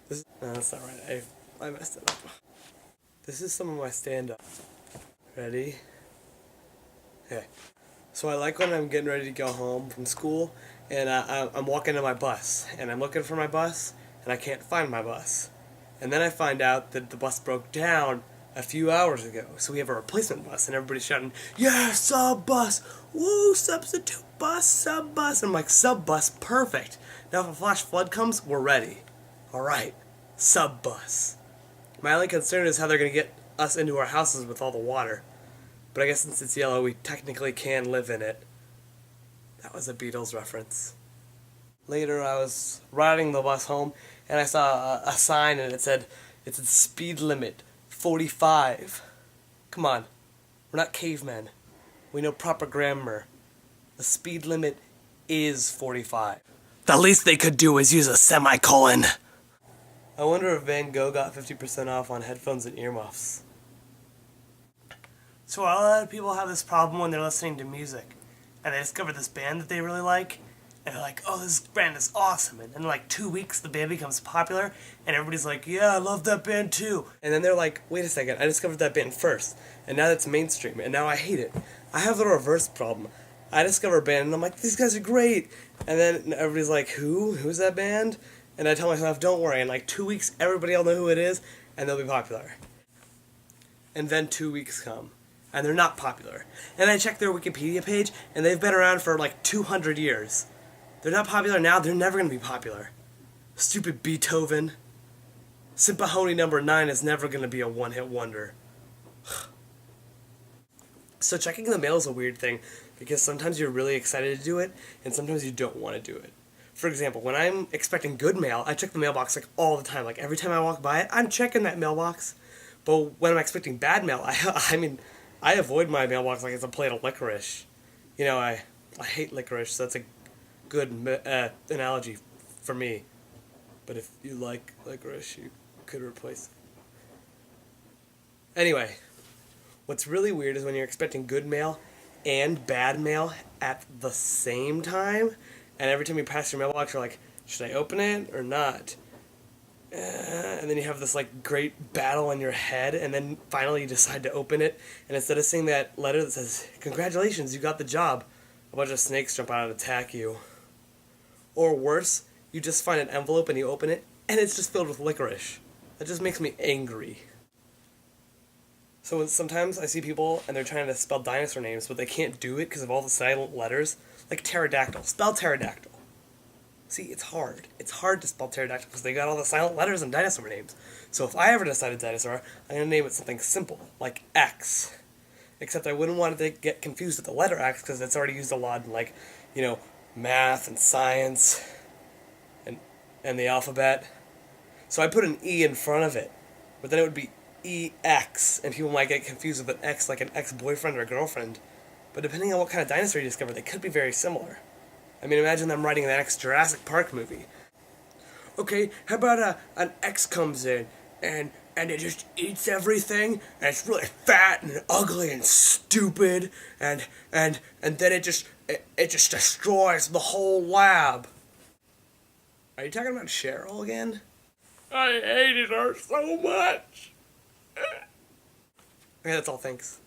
No, that's not right. I messed it up. This is some of my stand-up. Ready? Okay. So I like when I'm getting ready to go home from school, and I'm walking to my bus, and I'm looking for my bus, and I can't find my bus. And then I find out that the bus broke down a few hours ago, so we have a replacement bus, and everybody's shouting, "Yeah, sub bus! Woo, substitute bus, sub bus!" And I'm like, "Sub bus, perfect! Now if a flash flood comes, we're ready. Alright, sub bus." My only concern is how they're going to get us into our houses with all the water. But I guess since it's yellow, we technically can live in it. That was a Beatles reference. Later, I was riding the bus home, and I saw a sign, and it said speed limit 45. Come on, we're not cavemen. We know proper grammar. The speed limit is 45. The least they could do is use a semicolon. I wonder if Van Gogh got 50% off on headphones and earmuffs. So a lot of people have this problem when they're listening to music, and they discover this band that they really like, and they're like, "Oh, this band is awesome," and in like 2 weeks the band becomes popular, and everybody's like, "Yeah, I love that band too," and then they're like, "Wait a second, I discovered that band first, and now that's mainstream, and now I hate it." I have the reverse problem. I discover a band, and I'm like, "These guys are great," and then everybody's like, Who's that band?" And I tell myself, "Don't worry, in like 2 weeks everybody will know who it is, and they'll be popular." And then 2 weeks come, and they're not popular. And I check their Wikipedia page, and they've been around for like 200 years. They're not popular now, they're never going to be popular. Stupid Beethoven. Symphony number 9 is never going to be a one-hit wonder. So checking the mail is a weird thing, because sometimes you're really excited to do it, and sometimes you don't want to do it. For example, when I'm expecting good mail, I check the mailbox like all the time. Like every time I walk by it, I'm checking that mailbox. But when I'm expecting bad mail, I avoid my mailbox like it's a plate of licorice. You know, I hate licorice, so that's a good analogy for me. But if you like licorice, you could replace it. Anyway, what's really weird is when you're expecting good mail and bad mail at the same time, and every time you pass your mailbox, you're like, should I open it or not? And then you have this like great battle in your head, and then finally you decide to open it, and instead of seeing that letter that says, "Congratulations, you got the job," a bunch of snakes jump out and attack you. Or worse, you just find an envelope and you open it, and it's just filled with licorice. That just makes me angry. So sometimes I see people and they're trying to spell dinosaur names, but they can't do it because of all the silent letters. Like pterodactyl. Spell pterodactyl. See, it's hard. It's hard to spell pterodactyl because they got all the silent letters in dinosaur names. So if I ever decide a dinosaur, I'm going to name it something simple, like X. Except I wouldn't want it to get confused with the letter X because it's already used a lot in, like, you know, math and science and the alphabet. So I put an E in front of it, but then it would be EX, and people might get confused with an X like an ex-boyfriend or girlfriend. But depending on what kind of dinosaur you discover, they could be very similar. I mean, imagine them writing the next Jurassic Park movie. Okay, how about an X comes in, and it just eats everything, and it's really fat and ugly and stupid, and then it just destroys the whole lab. Are you talking about Cheryl again? I hated her so much. Okay, that's all, thanks.